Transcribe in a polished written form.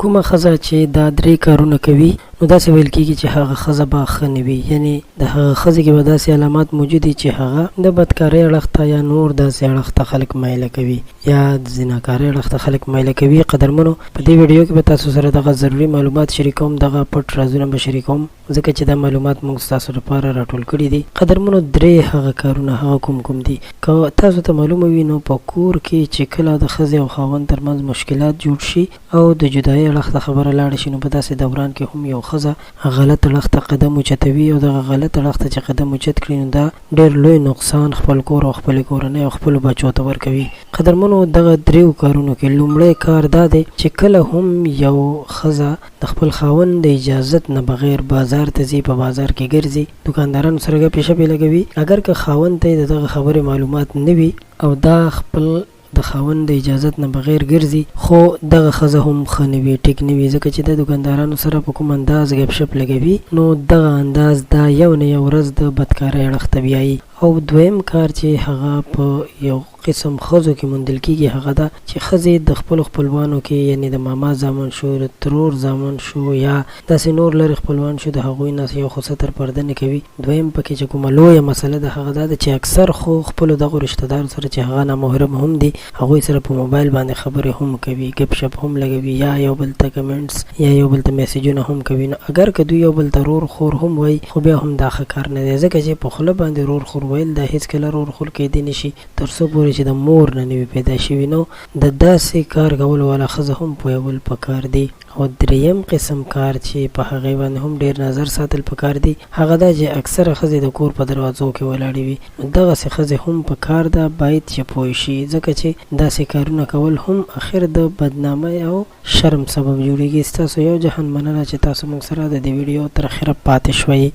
کومه ښځه چې دا درې کارونه کوي نو داسې ویل کېږي چې هغه ښځه به ښه نه وي. یعنې د هغه ښځې کې به داسې علامات موجود دي چې هغه د بدکارۍ اړخ ته یا نور داسې اړخ ته خلک میله کوي یا د زناکارۍ اړخ ته خلک میله کوي. قدرمنو، په دې ویډیو کې به تاسو سره دغه ضروري معلومات شریکوم، دغه پټ رازونه به شریکوم، ځکه چې دا معلومات موږ ستاسو لپاره راټول کړي دي. قدرمنو، درې هغه کارونه هغه کوم دي که تاسو ته معلومه وي نو په کور کې چې کله د ښځې او خاوند ترمنځ مشکلات جوړ شي او د جدایۍ اړخ ته خبره لاړه شي نو په داسې دوران کې هم یو ښځه غلط اړخ ته قدم اوچتوي او دغه غلط اړخ ته چې قدم اوچت کړي نو دا ډېر لوی نقصان خپل کور او خپلې کورنۍ او خپلو بچو ته ورکوي. قدرمنو، دغه دریو کارونو کې لومړی کار دا دی چې کله هم یو ښځه د خپل خاوند د اجازت نه بغیر بازار ته ځي، په بازار کې ګرځي، دکاندارانو سره ګپې شپې لګوي، اگر که خاوند ته د دغه خبرې معلومات نه وي او دا خپل د خاوند د اجازت نه بغیر ګرځي، خو دغه ښځه هم ښه نه وي، ټیک نه وي، ځکه چې د دکاندارانو سره په کوم انداز ګپ شپ لګوي نو دغه انداز دا یو نه یو ورځ د بدکارۍ اړخ ته بیایي. او دویم کار چې هغه په یو قسم ښځو کې موندل کېږي هغه دا چې ښځې د خپلو خپلوانو کې، یعنې د ماما زامن شو، د ترور زامن شو یا داسې نور لرې خپلوان شو، د هغوی نه یو خو ستر پرده نه کوي. دویم پکې چې کومه لویه مسله ده هغه دا ده چې اکثر خو خپلو دغو رشته دارو سره چې هغه نامحرم هم دي هغوی سره په موبایل باندې خبرې هم کوي، ګپ شپ هم لګوي یا یو بل ته کمنټس یا یو بل ته میسیجونه هم کوي. نو اگر که دوی یو بل ته رور خور هم وایي خو بیا هم دا ښه کار نه دی، ځکه چې په خوله باندې رور خور ویل دا هیڅکله رور خور کېدی نه شي تر څو پورې چې د مور نه وي پیدا شوي. نو د داسې کار کولو والا ښځه هم پوهول پکار دی. او دریم قسم کار چې په هغې باندې هم ډېر نظر ساتل پکار دی هغه دا چې اکثره ښځې د کور په دروازو کې ولاړې وي. نو دغسې ښځې هم پکار ده باید چې پوه شي، ځکه چې داسې کارونه کول هم اخر د بدنامۍ او شرم سبب جوړېږي. ستاسو یو جهان مننه چې تاسو موږ سره د دې ویډیو تر اخره پاتې شوئ.